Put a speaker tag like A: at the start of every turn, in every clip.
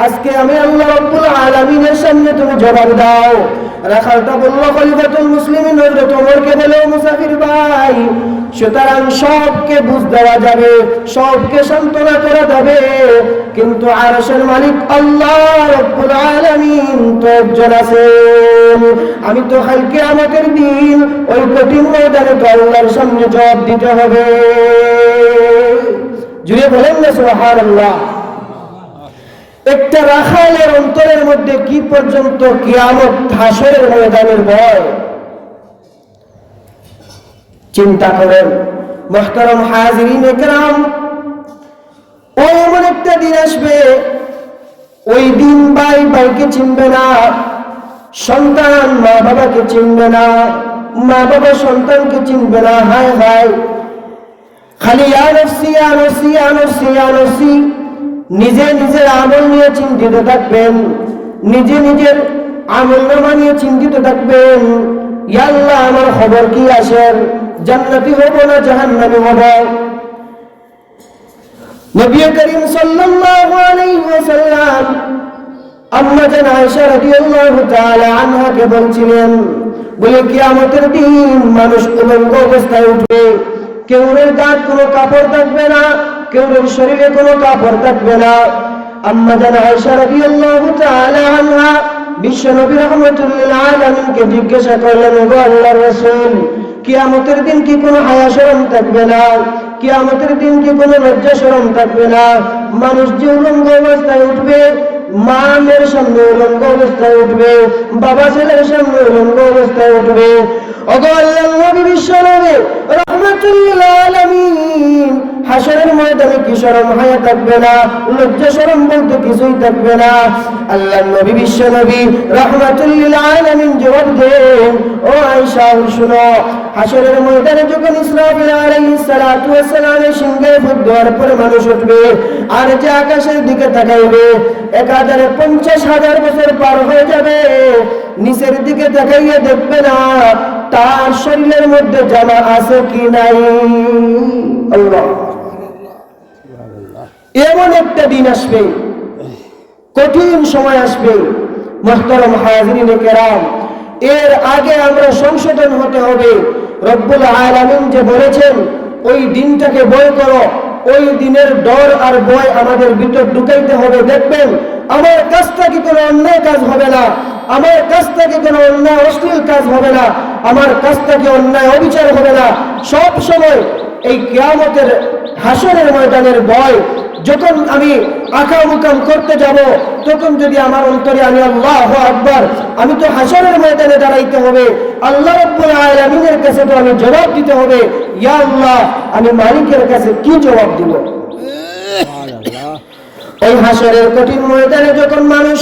A: আজকে আমি আল্লাহ রাব্বুল আলামিনের সামনে তুমি জবাব দাও। রাখালটা বলল, খলিফাতুল মুসলিমিন হযরত ওমরকে বলে, মুসাফির ভাই, সুতরাং সবকে বুঝ দেওয়া যাবে, সবকে সান্ত্বনা করা যাবে, কিন্তু আরশের মালিক আল্লাহ রাব্বুল আলামিন তো একজন আছেন। আমি তো কাল কিয়ামতের দিন ওই কঠিন ময়দানে তো আল্লাহর সামনে জবাব দিতে হবে। জুড়ে বলেন না সুবহানাল্লাহ। একটা রাখালের অন্তরের মধ্যে কি পর্যন্ত কিয়ামত হাসরের ময়দানের ভয়, চিন্তা করেন। মুহতারাম হাজিরিন ইকরাম, ওই এমন একটা দিন আসবে, ওই দিন ভাই ভাইকে চিনবে না, সন্তান মা বাবাকে চিনবে না, মা বাবা সন্তানকে চিনবে না। হায় হায়, খালি ইয়া নফসি ইয়া নফসি ইয়া নফসি ইয়া নফসি, নিজে নিজের আমল নিয়ে চিন্তিত থাকবেন, নিজে নিজের আমল নামা নিয়ে চিন্তিত থাকবেন। ইয়া আল্লাহ, আমার খবর কি আসের, জান্নাতি হব না জাহান্নামী হব? নবী করিম সাল্লাল্লাহু আলাইহি ওয়াসাল্লাম আম্মা জান আয়েশা রাদিয়াল্লাহু তাআলা আনহাকে বলছিলেন, বলে কিয়ামতের দিন মানুষ উলঙ্গ অবস্থায় উঠবে, কেউরের গায়ে কোনো কাপড় থাকবে না, কেউরের শরীরে কোনো কাপড় থাকবে না। আম্মা জান আয়েশা রাদিয়াল্লাহু তাআলা আনহা বিশ্ব নবী রাহমাতুল লিল আলামিনকে জিজ্ঞাসা করলেন, ওগো আল্লাহর রাসূল, কিয়ামতের দিন কি কোনো হায়া শরম থাকবে না? কিয়ামতের দিন কি কোনো লজ্জা শরম থাকবে না? মানুষ যে উলঙ্গ অবস্থায় উঠবে, মা মেয়ের সামনে উলঙ্গ অবস্থায় উঠবে, বাবা ছেলের সামনে উলঙ্গ অবস্থায় উঠবে। ওগো আল্লাহর নবী বিশ্ব নবী রাহমাতুল লিল আলামিন, হাসরের ময়দানে কি শরম হায়া থাকবে না? লজ্জা শরম বলতে কিছুই থাকবে না। আল্লাহর নবী বিশ্ব নবী রাহমাতুল লিল আলামিন জবাব দেন, ও আয়েশা শুনো, হাসরের ময়দানে যখন ইসরাফিল আলাইহিস সালাতু ওয়াস সালামের সিংহে ফুঁক দেওয়ার পরে মানুষ উঠবে, আর যে আকাশের দিকে তাকাইবে 1050,000 বছর পার হয়ে যাবে, নিচের দিকে তাকাইয়ে দেখবে না তার শরীরের মধ্যে জামা আছে কি নাই। আল্লাহ, এমন একটা দিন আসবে, কঠিন সময় আসবে। মুহতারাম হাজিরিন কেরাম, এর আগে আমরা সংশোধন হতে হবে। রব্বুল আলামিন যে বলেছেন ওই দিনটাকে ভয় করো, ওই দিনের ডর আর ভয় আমাদের ভিতর ঢুকাইতে হবে। দেখবেন আমার কাছ থেকে কোনো অন্যায় কাজ হবে না, আমার কাছ থেকে কোনো অন্যায় অশ্লীল কাজ হবে না, আমার কাছ থেকে অন্যায় অবিচার হবে না। সব সময় এই কিয়ামতের হাসরের ময়দানের ভয় যখন আমি আকামুকাম করতে যাব, তখন যদি আমার অন্তরে আমি আল্লাহু আকবার, আমি তো হাসরের ময়দানে দাঁড়াইতে হবে, আল্লাহ রাব্বুল আলামিনের কাছে তো আমি জবাব দিতে হবে। ইয়া আল্লাহ, আমি মালিকের কাছে কি জবাব দিব? এই হাসরের কঠিন ময়দানে যখন মানুষ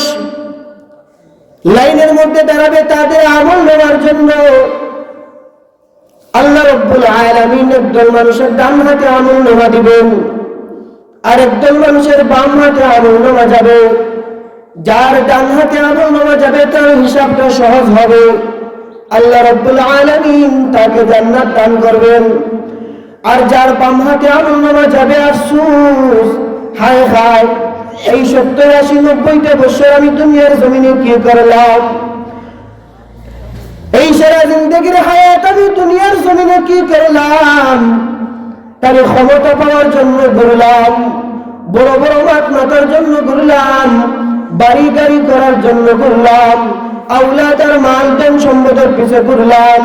A: লাইনের মধ্যে দাঁড়াবে তাদের আমল নেওয়ার জন্য, আল্লাহ রাব্বুল আলামিন একদল মানুষের ডান হাতে আমল নামা দিবেন, আর একদল মানুষের বাম হাতে আমল নামা যাবে। যার ডান হাতে আমল নামা যাবে তার হিসাবটা সহজ হবে, আল্লাহ রাব্বুল আলামিন তাকে জান্নাত দান করবেন। আর যার বাম হাতে আমল নামা যাবে, আফসোস, হায় হায়, এই 70, 80, 90টা বছর আমি দুনিয়ার জমিনে কি করলাম, এই সারা জিন্দেগির হায়াত আমি দুনিয়ার জমিনে কি করলাম? তার ক্ষমতা পাওয়ার জন্য ঘুরলাম, বড় বড় মাঠ মাতার জন্য ঘুরলাম, বাড়ি গাড়ি করার জন্য ঘুরলাম, আওলাদ আর মাল ধন সম্পদের পিছে ঘুরলাম।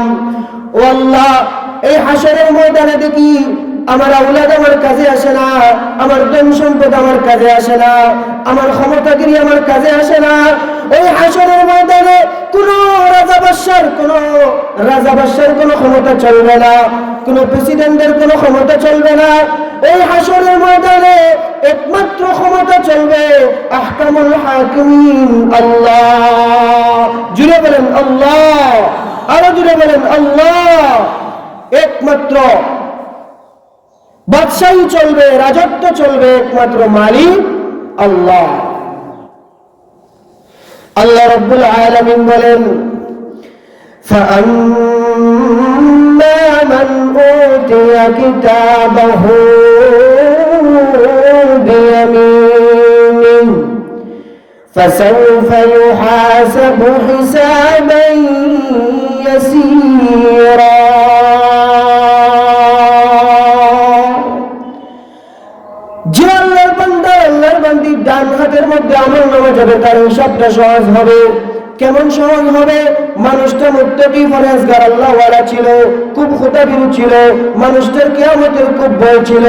A: ও আল্লাহ, এই হাসরের ময়দানে দেখি আমার আওলাদ আমার কাজে আসে না, আমার ধন সম্পদ আমার কাজে আসে না, আমার ক্ষমতাগিরি আমার কাজে আসে না। ওই হাসরের ময়দানে কোন রাজা বাদশার কোন ক্ষমতা চলবে না, কোন প্রেসিডেন্টের কোন ক্ষমতা চলবে না। এই হাসরের ময়দানে একমাত্র ক্ষমতা চলবে আহকামুল হাকিমিন আল্লাহ। জুড়ে বলেন আল্লাহ, আরো জুড়ে বলেন আল্লাহ। একমাত্র বাদশাহী চলবে, রাজত্ব চলবে একমাত্র মালিক আল্লাহ। আল্লাহ রাব্বুল আলামিন বলেন, فَأَمَّا مَنْ أُوتِيَ كِتَابَهُ بِيَمِينِهِ فسوف يحاسب حسابا يسيرا যে আল্লাহর বান্দা আল্লাহর বান্দি ডান হাতের মধ্যে আমলনামা যাবে তার হিসাবটা সহজ হবে। কেমন সহজ হবে? মানুষটা মুত্তাকি পরহেজগার আল্লাহওয়ালা ছিল, খুব খোদাভীরু ছিল, মানুষটার কিয়ামতের খুব ভয় ছিল।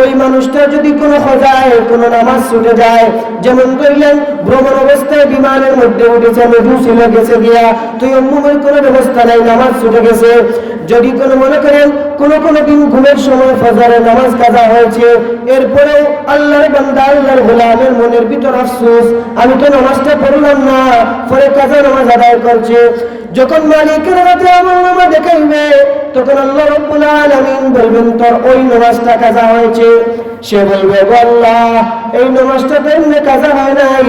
A: ওই মানুষটা যদি কোনো খজায় কোনো নামাজ ছুটে যায়, যেমন করলেন ভ্রমণ অবস্থায় বিমানের মধ্যে উঠেছে, মধু ছিল গেছে গিয়া তুই অম্মুমের কোনো ব্যবস্থা নাই, নামাজ ছুটে গেছে। যদি কোনো মনে করেন কোনো দিন ঘুমের সময় ফজরের নামাজ কাজা হয়েছে, এরপরেও আল্লাহর বান্দা আল্লাহর গোলামের মনের ভিতর আফসোস, আমি তো নামাজটা পড়লাম না, পরে কাজা নামাজ আদায় করছে। যখন মালিকের হাতে আমলনামা দেখাইবে তখন আল্লাহ রাব্বুল আলামিন বলবেন তোর ওই নামাজটা কাজা হয়েছে। সে বলবে আল্লাহ এই নামাজটা তো এমনি কাজা হয় নাই,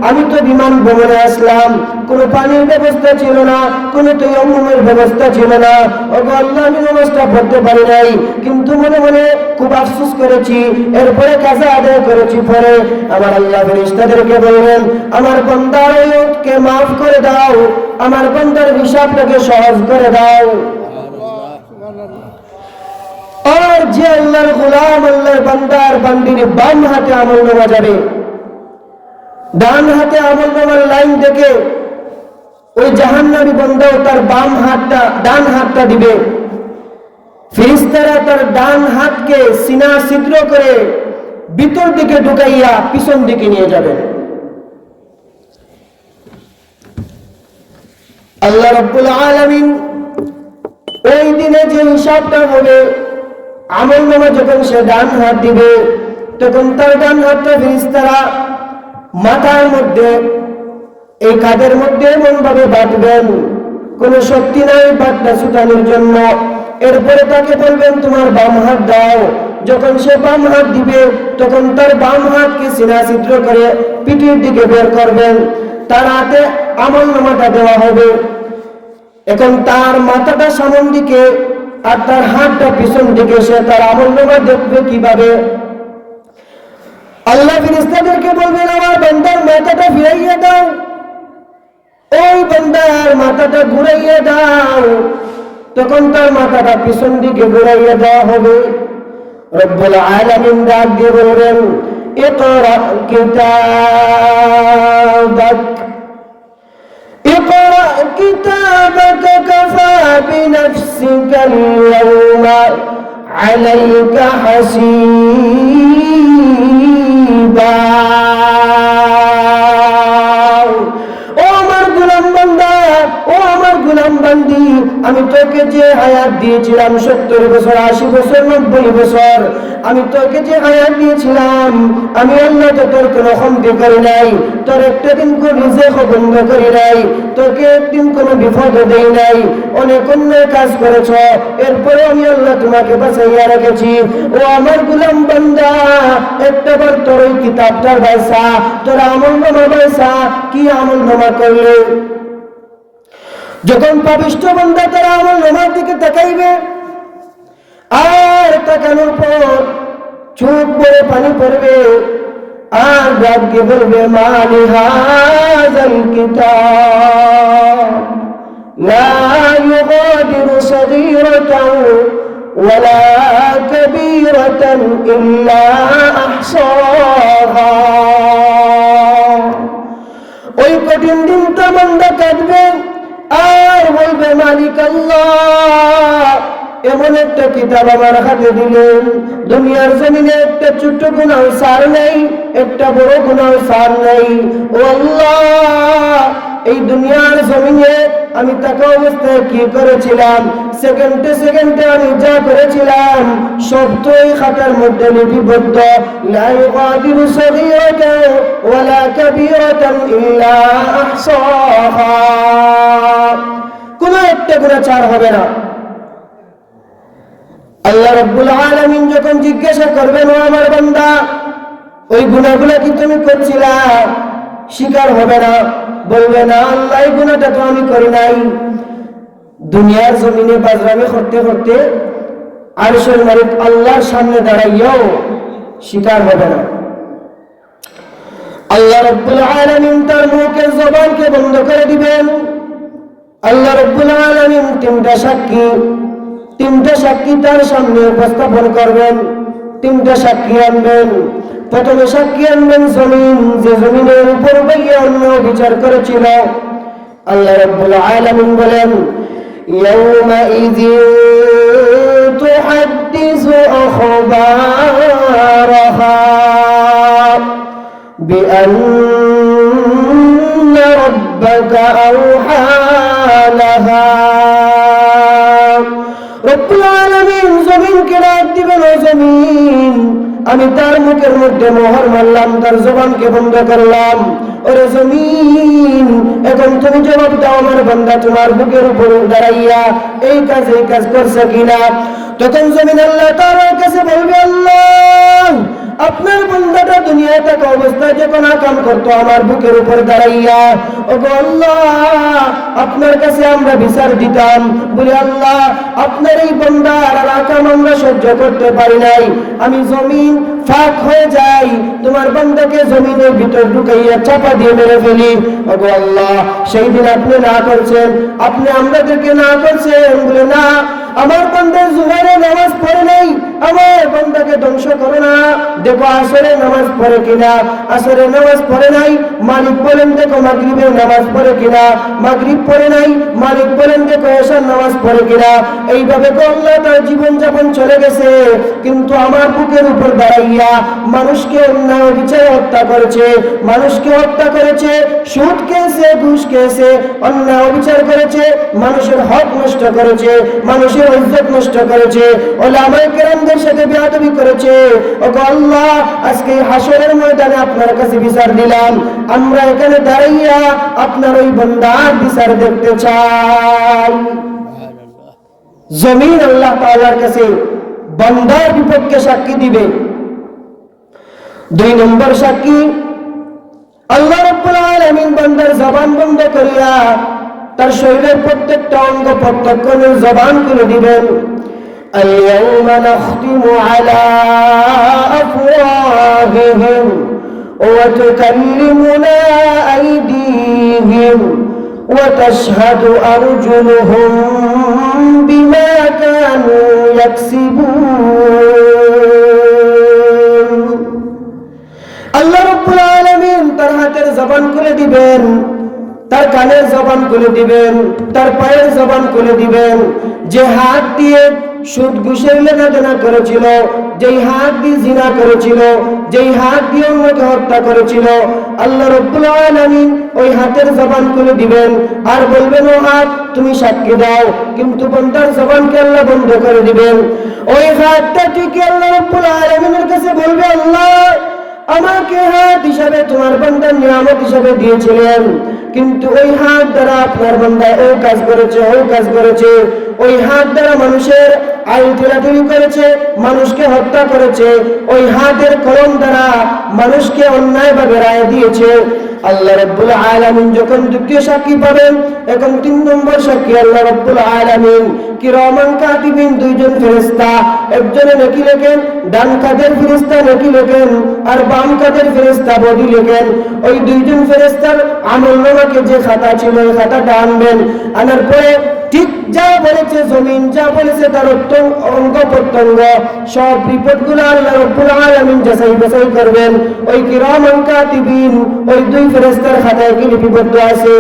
A: আমি তো বিমান ভ্রমণে আসলাম, কোনো পানির ব্যবস্থা ছিল না, কোনো তায়াম্মুমের ব্যবস্থা ছিল না, ও আল্লাহ আমি নামাজটা পড়তে পারি নাই, কিন্তু মনে মনে খুব আফসোস করেছি, এরপরে কাজা আদায় করেছি। পরে আমার আল্লাহ ফেরেশতাদেরকে বলবেন আমার বান্দার ওকে মাফ করে দাও, আমার বান্দার হিসাবটাকে সহজ করে দাও। আর যে আল্লাহর গোলাম আল্লাহর বান্দার বান্দির বাম হাতে আমলনামা যাবে, ডান হাতে আমলনামার লাইন দেখে ওই জাহান্নামী বান্দাও তার বাম হাতটা ডান হাতটা দিবে। ফেরেশতারা তার ডান হাতকে সিনা ছিদ্র করে ভিতর দিকে ঢুকাইয়া পিছন দিকে নিয়ে যাবেন। আল্লাহ রাব্বুল আলামিন ওই দিনে যে হিসাবটা হবে, আমলনামা যখন সে ডান হাত দিবে তখন তার ডান হাতটা ফেরেশতারা মাথার মধ্যে এই কাঁধের মধ্যে এমন ভাবে বাঁধবেন কোনো শক্তি নাই বাটটা ছুটানোর জন্য। এরপরে তাকে বলবেন তোমার বাম হাত দাও। যখন সে বাম হাত দিবে তখন তার বাম হাতকে সিনা ছিদ্র করে পিঠের দিকে বের করবেন, তার হাতে আমলনামাটা দেওয়া হবে। এখন তার মাথাটা সামন দিকে আর তার হাতটা পিছন দিকে, সে তার আমলনামা দেখবে কিভাবে? আল্লাহ ফেরেশতাদেরকে বলবেন আমার বান্দার মাথাটা ফিরাইয়া দাও, ওই বান্দার মাথাটা ঘুরাইয়া দাও। তখন তার মাথাটা পিছন দিকে ঘুরাইয়া দেওয়া হবে। রব্বুল আলামিন ডাক দিয়ে বলবেন ইকরা কিতাবাক ইকরা কিতাবাক কাফা বিনফসিকা আল-ইয়াওমা আলাইকা হাসিবা। আমি তোকে যে হায়াত দিয়েছিলাম 70 বছর 80 বছর 90 বছর, আমি তোকে যে হায়াত দিয়েছিলাম আমি আল্লাহ তো তোর কোনো কমতি করি নাই, তোর একটা দিন কোনো রিজিক বন্ধ করি নাই, তোকে একদিন কোনো বিপদ দেই নাই। অনেক অন্যায় কাজ করেছ, এরপরে আমি আল্লাহ তোমাকে বাঁচাইয়া রেখেছি। ও আমার গোলাম বান্দা একটাবার তোর ওই কিতাবটার বাইসা, তোর আমলনামা বাইসা, কি আমলনামা করলে? যখন পাপিষ্ঠ বান্দা তার আমলনামার দিকে তাকাইবে আর তাকানোর পর চোখ ভরে পানি পড়বে আর ডাক দিয়ে বলবে মালি হাযাল কিতাব লা ইউগাদিরু সগীরাতান ওয়ালা কাবীরাতান ইল্লা আহসাহা। ওই কঠিন দিনটা বান্দা কাঁদবে আর বলবে মালিক আল্লাহ এমন একটা কিতাব আমার হাতে দিলেন, দুনিয়ার জমিনে একটা ছোট্ট গুনাহ সার নেই, একটা বড় গুনাহ সার নেই। ও আল্লাহ এই দুনিয়ার জমিনে আমি তাকে অবস্থায় কি করেছিলাম, সেকেন্ডে সেকেন্ডে আমি যা করেছিলাম সব তো এই খাতার মধ্যে লিপিবদ্ধ। লা ইউগাদিরু সগীরাতান ওয়ালা কাবীরাতান ইল্লা আহসাহা। কোনো একটা গুনাহ ছাড় হবে না। আল্লাহ রাব্বুল আলামিন যখন জিজ্ঞাসা করবেন ও আমার বান্দা ওই গুনাহগুলো কি তুমি করছিলা, স্বীকার হবে না, বলবে না আল্লাহ এই গুনাহটা তো আমি করি নাই। দুনিয়ার জমিনে বাজরামি করতে করতে আরশের মালিক আল্লাহর সামনে দাঁড়াইয়াও স্বীকার হবে না। আল্লাহ রাব্বুল আলামিন তার মুখের জবানকে বন্ধ করে দিবেন। আল্লাহ রাব্বুল আলামিন তিনটা সাক্ষী তার সামনে উপস্থাপন করবেন। তিনটা সাক্ষী আনবেন। প্রথমে সাক্ষী আনবেন জমিন, যে জমিনের উপর বইয়ে অন্য বিচার করেছিল। আল্লাহ রাব্বুল আলামিন বলেন, ইয়াউমাইযিন তুহাদ্দিসু আখবারাহা বিআন্না রাব্বাকা আওহা লাহা। রব্বুল আলামিন জমিনকে ডাক দিবেন, ও জমিন, আমি তার মুখের মধ্যে মোহর মারলাম, তার জবানকে বন্ধ করলাম। ওরে জমিন, এখন তুমি জবাব দাও, আমার বান্দা তোমার বুকের উপর দাঁড়াইয়া এই কাজ করছে কিনা। তখন জমিন আল্লাহ তাআলার কাছে বলবে, আল্লাহ, আপনার বান্দাটা দুনিয়ায় থাকা অবস্থায় যে কোন কাম করতো আমার বুকের উপর দাঁড়াইয়া, ওগো আল্লাহ, আপনার কাছে আমরা বিচার দিতাম। বলে, আল্লাহ, আপনার এই বান্দার কাম আমরা সহ্য করতে পারি নাই, আমি জমিন ফাঁক হয়ে যাই, তোমার বান্দাকে জমিনের ভিতর ঢুকাইয়া চাপা দিয়ে মেরে ফেলি। ওগো আল্লাহ, সেই দিন আপনি না করছেন, আপনি আমাদেরকে না করছেন। বলে, না, আমার বান্দা জোহরে নামাজ পড়ে নাই, আমার বান্দাকে ধ্বংস করো না। দেখো আসরে নামাজ পড়ে কিনা, আসরে নামাজ পড়ে নাই। মালিক বলেন, দেখো মাগরিবের নামাজ পড়ে কিনা, মাগরিব পড়ে নাই। মালিক বলেন, দেখো এশার নামাজ পড়ে কিনা। এইভাবে আল্লাহ তার জীবন যাপন চলে গেছে, কিন্তু আমার বুকের উপর দাঁড়াইয়া মানুষকে অন্যায় বিচারে হত্যা করেছে, মানুষকে হত্যা করেছে, সুদ খেয়েছে, ঘুষ খেয়েছে, অন্যায় বিচার করেছে, মানুষের হক নষ্ট করেছে, মানুষের ইজ্জত নষ্ট করেছে, ওলামায়ে কেরামদের সাথে বেয়াদবি করেছে। ওগো আল্লাহ, আজকে হাসরের ময়দানে আপনার কাছে বিচার দিলাম, আমরা এখানে দাঁড়াইয়া আপনার ওই বান্দার বিচার দেখতে চাই। জমিন আল্লাহ তাআলার কাছে বান্দার বিপক্ষে সাক্ষী দিবে। 2 নম্বর সাক্ষী, আল্লাহ রাব্বুল আলামিন বান্দার জবান বন্ধ করিয়া তার শরীরের প্রত্যেকটা অঙ্গ প্রত্যক্ষের জবান খুলে দিবেন। اليوم نختم على أفواههم وتكلمنا أيديهم وتشهد أرجلهم بما كانوا يكسبون। আল্লাহ রাব্বুল আলামিন তার হাতের জবান খুলে দিবেন, তার কানের জবান খুলে দিবেন, তার পায়ের জবান খুলে দিবেন। যে হাত দিয়ে সুদ ঘুষের লেনাদেনা করেছিল, যেই হাত দিয়ে জিনা করেছিল, যেই হাত দিয়ে অন্যকে হত্যা করেছিল, আল্লাহ রাব্বুল আলামিন ওই হাতের জবান খুলে দিবেন আর বলবেন, ও হাত, তুমি সাক্ষী দাও। কিন্তু বান্দার জবানকে আল্লাহ বন্ধ করে দিবেন। ওই হাতটা ঠিকই আল্লাহ রাব্বুল আলামিনের কাছে বলবে, আল্লাহ, আমাকে হাত হিসাবে তোমার বান্দার নিয়ামত হিসাবে দিয়েছিলেন, কিন্তু ওই হাত দ্বারা আপনার বান্দা ও কাজ করেছে, ও কাজ করেছে। ওই হাত দ্বারা মানুষের আইল ঠেলাঠেলি করেছে, মানুষকে হত্যা করেছে। ওই হাতের কলম দ্বারা মানুষকে অন্যায়ভাবে রায় দিয়েছে। আল্লাহ রাব্বুল আলামিন যখন দ্বিতীয় সাক্ষী পাবেন, এখন 3 নম্বর সাক্ষী আল্লাহ রাব্বুল আলামিন কিরামান কাতিবিন, 2 জন ফেরেশতা, একজনে নেকি লেখেন, ডান কাঁধের ফেরেশতা নেকি লেখেন, আর বাম কাঁধের ফেরেশতা বডি লেখেন। ওই 2 জন ফেরেশতার আমলনামাকে যে খাতা ছিল, ওই খাতাটা আনবেন। আনার পরে ঠিক যা বলেছে জমিন, যা বলেছে তার অঙ্গ প্রত্যঙ্গ, সব রিপোর্টগুলো আল্লাহ রাব্বুল আলামিন যাচাই বাছাই করবেন। ওই কিরামান কাতিবিন, ওই 2 ফেরেশতার খাতায় কি লিপিবদ্ধ আছে,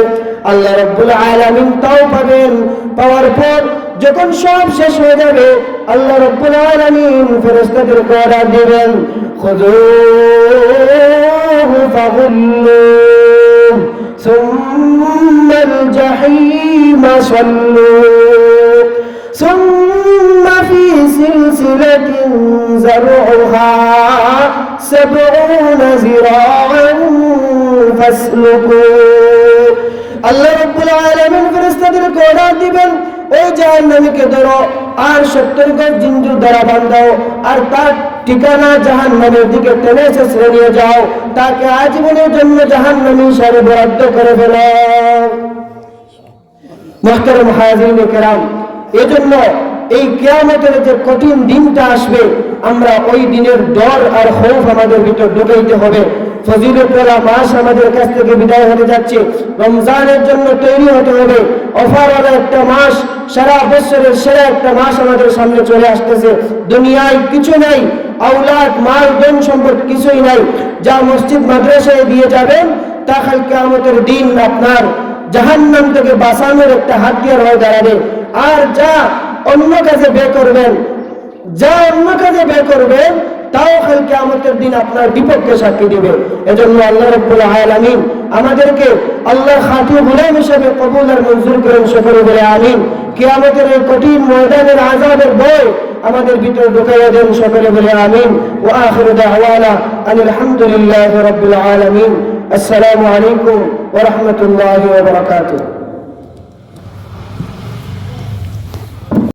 A: আল্লাহ রাব্বুল আলামিন তাও পাবেন। পাওয়ার পর যখন সব শেষ হয়ে যাবে, আল্লাহ রাব্বুল আলামিন ফেরেশতাদেরকে অর্ডার দিবেন, খুযূহু ফাগুল্লুহু সুম্মাল জাহিমা সাল্লুহু সুম্মা ফী সিলসিলাতিন যারউহা 70 যিরাআন ফাসলুকু। আল্লাহ রাব্বুল আলামিন ফেরেশতাদেরকে অর্ডার দিবেন, ওই জাহান্নামীকে ধরো আর 70 গজ জিঞ্জির দ্বারা বাঁধাও, আর তার ঠিকানা জাহান্নামের দিকে টেনে ছেড়ে নিয়ে যাও, তাকে আজীবনের জন্য জাহান্নামী হিসাবে বরাদ্দ করে ফেলো। মুহতারাম হাজিরিন কেরাম, এজন্য এই কিয়ামতের যে কঠিন দিনটা আসবে, আমরা ওই দিনের ডর আর খৌফ আমাদের ভিতর ঢুকাইতে হবে। ফজিলতওয়ালা মাস আমাদের কাছ থেকে বিদায় হতে যাচ্ছে। রমজানের জন্য তৈরি হতে হবে। অফারওয়ালা একটা মাস, সারা বছরের সেরা একটা মাস আমাদের সামনে চলে আসতেছে। দুনিয়ায় কিছু নাই, আওলাদ, মাল, ধন সম্পদ কিছুই নাই। যা মসজিদ মাদ্রাসায় দিয়ে যাবেন তা কাল কিয়ামতের দিন আপনার জাহান্নাম থেকে বাঁচানোর একটা হাতিয়ার হয়ে দাঁড়াবে। আর যা অন্য কাজে ব্যয় করবেন তাও কাল কিয়ামতের দিন আপনার বিপক্ষে সাক্ষী দিবে। এজন্য আল্লাহ রাব্বুল আলামিন আমাদেরকে আল্লাহর খাঁটি গোলাম হিসেবে কবুল আর মঞ্জুর করেন, সকলে বলে আমিন। কিয়ামতের এই কঠিন ময়দানের আযাবের ভয় আমাদের ভিতরে ঢুকাইয়া দেন, সকলে বলে আমিন। ওয়া আখিরু দাওয়ানা আনিল হামদুলিল্লাহি রাব্বিল আলামিন। আসসালামু আলাইকুম ওয়া রাহমাতুল্লাহি ওয়া বারাকাতুহু।